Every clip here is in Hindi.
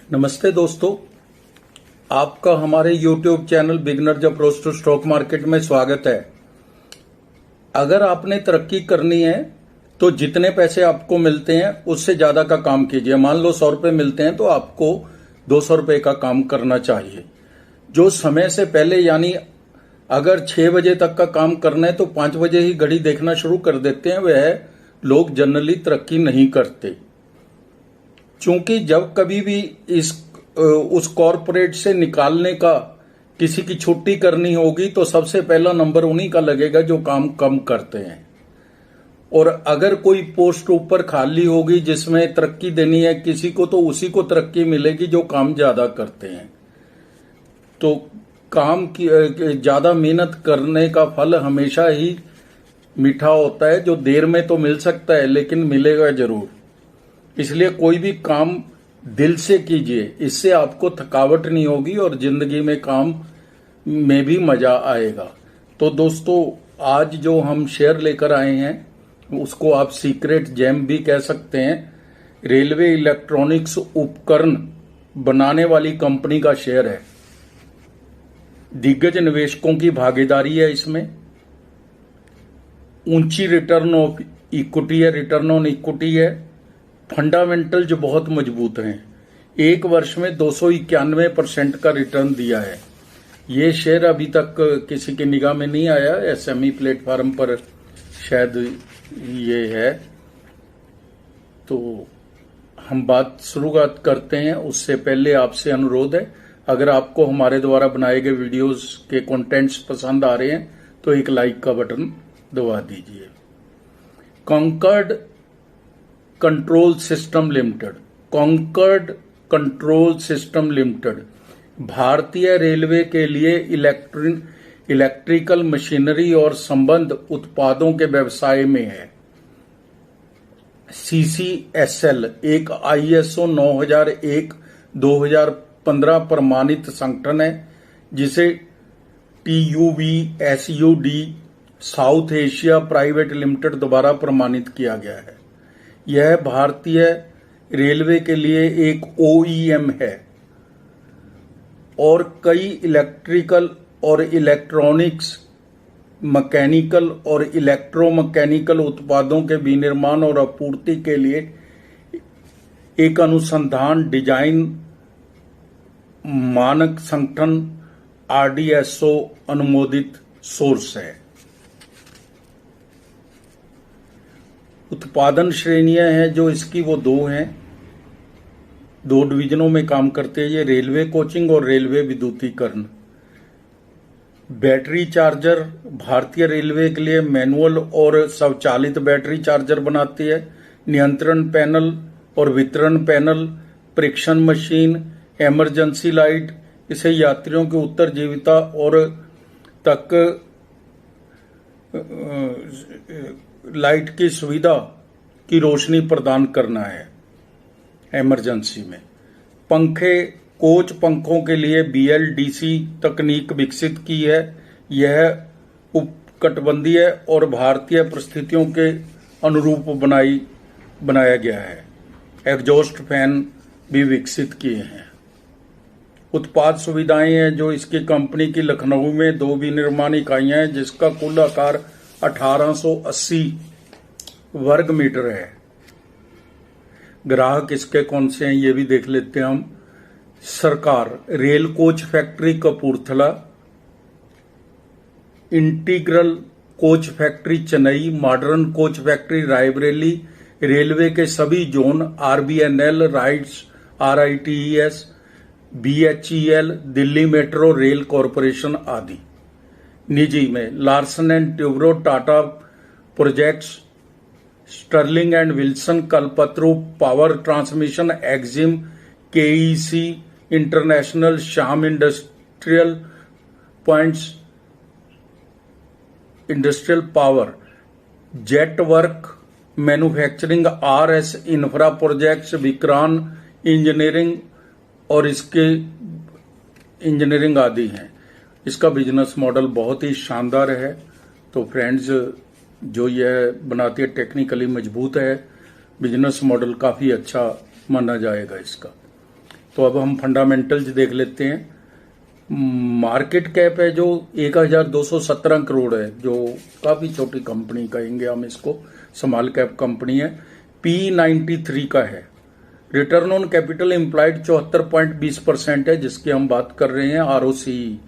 नमस्ते दोस्तों, आपका हमारे YouTube channel beginners approach to stock market में स्वागत है। अगर आपने तरक्की करनी है तो जितने पैसे आपको मिलते हैं उससे ज्यादा का काम कीजिए। मान लो 100 रुपए मिलते हैं तो आपको 200 रुपए का काम करना चाहिए। जो समय से पहले, यानी अगर 6 बजे तक का काम करना है तो 5 बजे ही घड़ी देखना शुरू कर देते हैं, वह लोग जनरली तरक्की नहीं करते। क्योंकि जब कभी भी उस कॉरपोरेट से निकालने का किसी की छुट्टी करनी होगी तो सबसे पहला नंबर उन्हीं का लगेगा जो काम कम करते हैं। और अगर कोई पोस्ट ऊपर खाली होगी जिसमें तरक्की देनी है किसी को, तो उसी को तरक्की मिलेगी जो काम ज्यादा करते हैं। तो काम की ज्यादा मेहनत करने का फल हमेशा ही मीठा होता है, जो देर में तो मिल सकता है लेकिन मिलेगा जरूर। इसलिए कोई भी काम दिल से कीजिए, इससे आपको थकावट नहीं होगी और जिंदगी में काम में भी मजा आएगा। तो दोस्तों, आज जो हम शेयर लेकर आए हैं उसको आप सीक्रेट जेम भी कह सकते हैं। रेलवे इलेक्ट्रॉनिक्स उपकरण बनाने वाली कंपनी का शेयर है। दिग्गज निवेशकों की भागीदारी है इसमें। ऊंची रिटर्न ऑफ इक्विटी है, रिटर्न ऑन इक्विटी है। फंडामेंटल जो बहुत मजबूत हैं। एक वर्ष में 291% का रिटर्न दिया है। ये शेयर अभी तक किसी की निगाह में नहीं आया, एसएमई प्लेटफॉर्म पर शायद ये है। तो हम बात शुरुआत करते हैं, उससे पहले आपसे अनुरोध है, अगर आपको हमारे द्वारा बनाए गए वीडियोस के कंटेंट्स पसंद आ रहे हैं तो एक लाइक का बटन दबा दीजिए। Concord control system limited, Concord control system limited भारतीय रेलवे के लिए इलेक्ट्रिकल मशीनरी और संबद्ध उत्पादों के व्यवसाय में है। CCSL एक ISO 9001-2015 प्रमाणित संगठन है जिसे TUVSUD south Asia private limited द्वारा प्रमाणित किया गया है। यह भारतीय रेलवे के लिए एक OEM है और कई इलेक्ट्रिकल और इलेक्ट्रॉनिक्स, मैकेनिकल और इलेक्ट्रोमैकेनिकल उत्पादों के विनिर्माण और आपूर्ति के लिए एक अनुसंधान डिजाइन मानक संगठन RDSO अनुमोदित सोर्स है। उत्पादन श्रेणियां हैं जो इसकी, वो दो हैं। 2 डिवीजनों में काम करते हैं ये, रेलवे कोचिंग और रेलवे विद्युतीकरण। बैटरी चार्जर भारतीय रेलवे के लिए मैनुअल और स्वचालित बैटरी चार्जर बनाती है। नियंत्रण पैनल और वितरण पैनल, परीक्षण मशीन, इमरजेंसी लाइट, इसे यात्रियों की उत्तरजीविता और तक लाइट की सुविधा की रोशनी प्रदान करना है इमरजेंसी में। पंखे, कोच पंखों के लिए BLDC तकनीक विकसित की है। यह उपकटबंधीय और भारतीय परिस्थितियों के अनुरूप बनाया गया है। एग्जॉस्ट फैन भी विकसित किए हैं। उत्पाद सुविधाएं हैं जो इसकी कंपनी की लखनऊ में 2 विनिर्माण इकाइयां हैं जिसका कुल आकार 1880 वर्ग मीटर है। ग्राहक इसके कौन से हैं ये भी देख लेते हैं हम। सरकार, rail coach factory Kapurthala, integral coach factory Chennai, modern coach factory Raebareli, railway के सभी zone, RBNL, RITES, RITES, BHEL, Delhi metro rail corporation आदि। निजी में Larsen and Toubro, Tata projects, Sterling and Wilson, Kalpataru power transmission, Exim, KEC international, Shyam industrial points, industrial power, jet work manufacturing, RS infra projects, Vikran engineering और इसके इंजीनियरिंग आदि हैं। इसका बिजनेस मॉडल बहुत ही शानदार है। तो फ्रेंड्स, जो यह बनाती है टेक्निकली मजबूत है, बिजनेस मॉडल काफी अच्छा माना जाएगा इसका। तो अब हम फंडामेंटल्स देख लेते हैं। मार्केट कैप है जो 1217 करोड़ है, जो काफी छोटी कंपनी कहेंगे हम इसको, स्मॉल कैप कंपनी है। P93 का है। रिटर्न ऑन कैपिटल एम्प्लॉयड 74.20% है, जिसकी हम बात कर रहे हैं। ROCE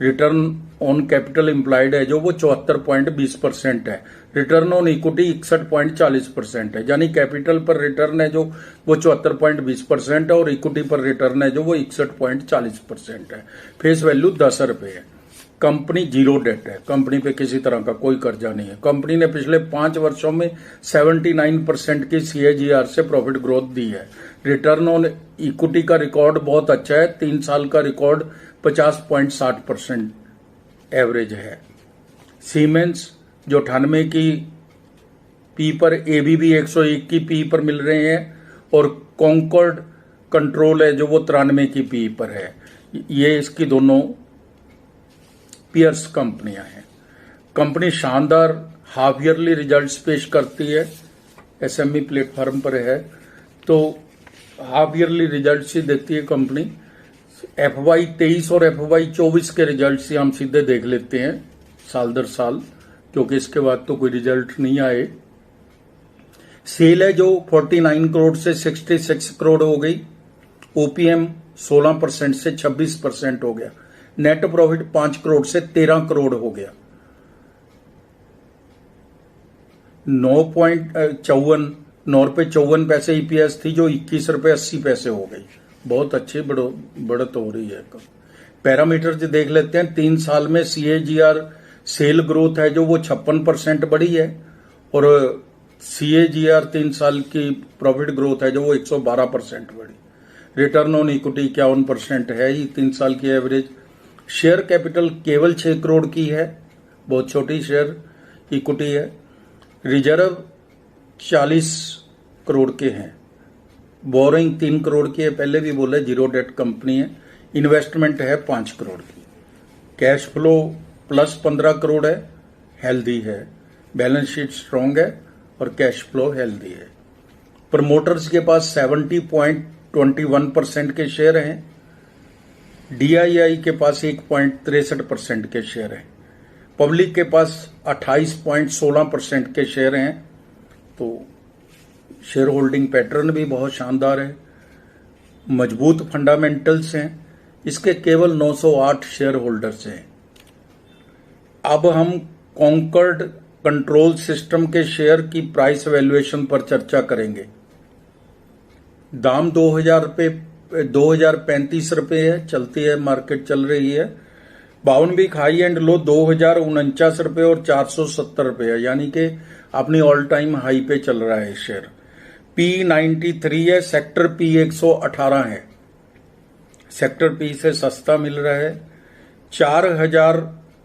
return on capital employed है जो वो 74.20% है। रिटर्न ऑन इक्विटी 61.40% है, यानी कैपिटल पर रिटर्न है जो वो 74.20% है और इक्विटी पर रिटर्न है जो वो 61.40% है। फेस वैल्यू 10 रुपए है। कंपनी जीरो डेट है, कंपनी पे किसी तरह का कोई कर्जा नहीं है। कंपनी ने पिछले 5 वर्षों में 79% की CAGR से प्रॉफिट ग्रोथ दी है। रिटर्न ऑन इक्विटी का रिकॉर्ड बहुत अच्छा है, 3 साल का रिकॉर्ड 50.60% एवरेज है। सीमेंस जो 98 की पी पर, ABB 101 की पी पर मिल रहे हैं, और कॉन्कॉर्ड कंट्रोल है जो वो 93 की पी पर है। ये इसकी दोनों पियर्स कंपनियां हैं। कंपनी शानदार हाफ ईयरली रिजल्ट्स पेश करती है, SME प्लेटफॉर्म पर है, तो हाफ ईयरली रिजल्ट्स ही देती है कंपनी। FY 23 और FY 24 के रिजल्ट्स ही हम सीधे देख लेते हैं साल दर साल, क्योंकि इसके बाद तो कोई रिजल्ट नहीं आए। सेल है जो 49 करोड़ से 66 करोड़ हो गई। OPM 16% से 26% हो गया। नेट प्रॉफिट 5 करोड़ से 13 करोड़ हो गया। 9 रुपए 54 पैसे EPS थी जो 21 रुपए 80 पैसे हो गई। बहुत अच्छी बढ़त हो रही है। पैरामीटर जो देख लेते हैं, 3 साल में CAGR सेल ग्रोथ है जो वो 56% बढ़ी है, और CAGR 3 साल की प्रॉफिट ग्रोथ है जो वो 112% बढ़ी। रिटर्न ऑन इक्विटी 51% है ही 3 साल की एवरेज। शेयर कैपिटल केवल 6 करोड़ की है, बहुत छोटी शेयर इक्विटी है। रिजर्व 40 करोड़ के हैं। बोरिंग 3 करोड़ की है, पहले भी बोले जीरो डेट कंपनी है। इन्वेस्टमेंट है 5 करोड़ की। कैश फ्लो प्लस 15 करोड़ है, हेल्दी है। बैलेंस शीट स्ट्रांग है और कैश फ्लो हेल्दी है। प्रमोटर्स के पास 70.21% के शेयर हैं। DII के पास 1.63% के शेयर हैं। पब्लिक के पास 28.16% के शेयर हैं। तो शेयर होल्डिंग पैटर्न भी बहुत शानदार है। मजबूत फंडामेंटल्स हैं। इसके केवल 908 शेयर होल्डर्स हैं। अब हम कॉन्कॉर्ड कंट्रोल सिस्टम के शेयर की प्राइस वैल्यूएशन पर चर्चा करेंगे। दाम 2035 रुपए है, चलती है, मार्केट चल रही है। 52 वीक हाई एंड लो 2049 रुपए और 470 रुपए है, यानी कि अपनी ऑल टाइम हाई पे चल रहा है शेयर। P93 है, सेक्टर P 118 है, सेक्टर P से सस्ता मिल रहा है। 4000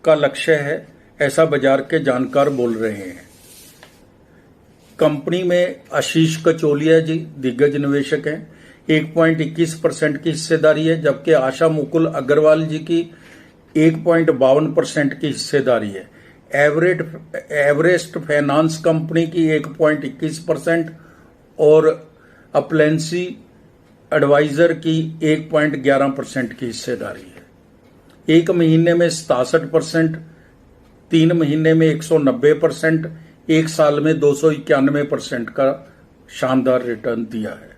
का लक्ष्य है, ऐसा बाजार के जानकार बोल रहे हैं। कंपनी में आशीष कचोलिया जी दिग्गज निवेशक हैं, 1.21% की हिस्सेदारी है, जबकि आशा मुकुल अग्रवाल जी की 1.52% की हिस्सेदारी है। एवरेस्ट फाइनेंस कंपनी की 1.21% और अपलेंसी एडवाइजर की 1.11% की हिस्सेदारी है। 1 महीने में 67%, 3 महीने में 190%, 1 साल में 291% का शानदार रिटर्न दिया है।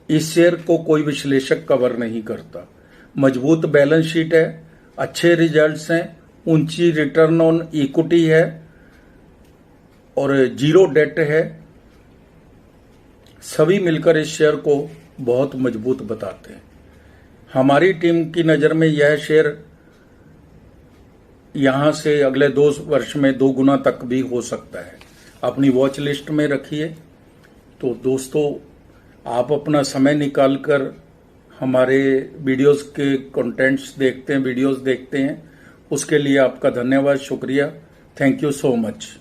इस शेयर को कोई विश्लेषक कवर नहीं करता। मजबूत बैलेंस शीट है, अच्छे रिजल्ट्स हैं, ऊंची रिटर्न ऑन इक्विटी है और जीरो डेट है। सभी मिलकर इस शेयर को बहुत मजबूत बताते हैं। हमारी टीम की नज़र में यह शेयर यहां से अगले 2 वर्ष में 2 गुना तक भी हो सकता है। अपनी वॉच लिस्ट में रखिए। तो दोस्तों, आप अपना समय निकालकर हमारे वीडियोस के कंटेंट्स देखते हैं, वीडियोस देखते हैं, उसके लिए आपका धन्यवाद, शुक्रिया। Thank you so much.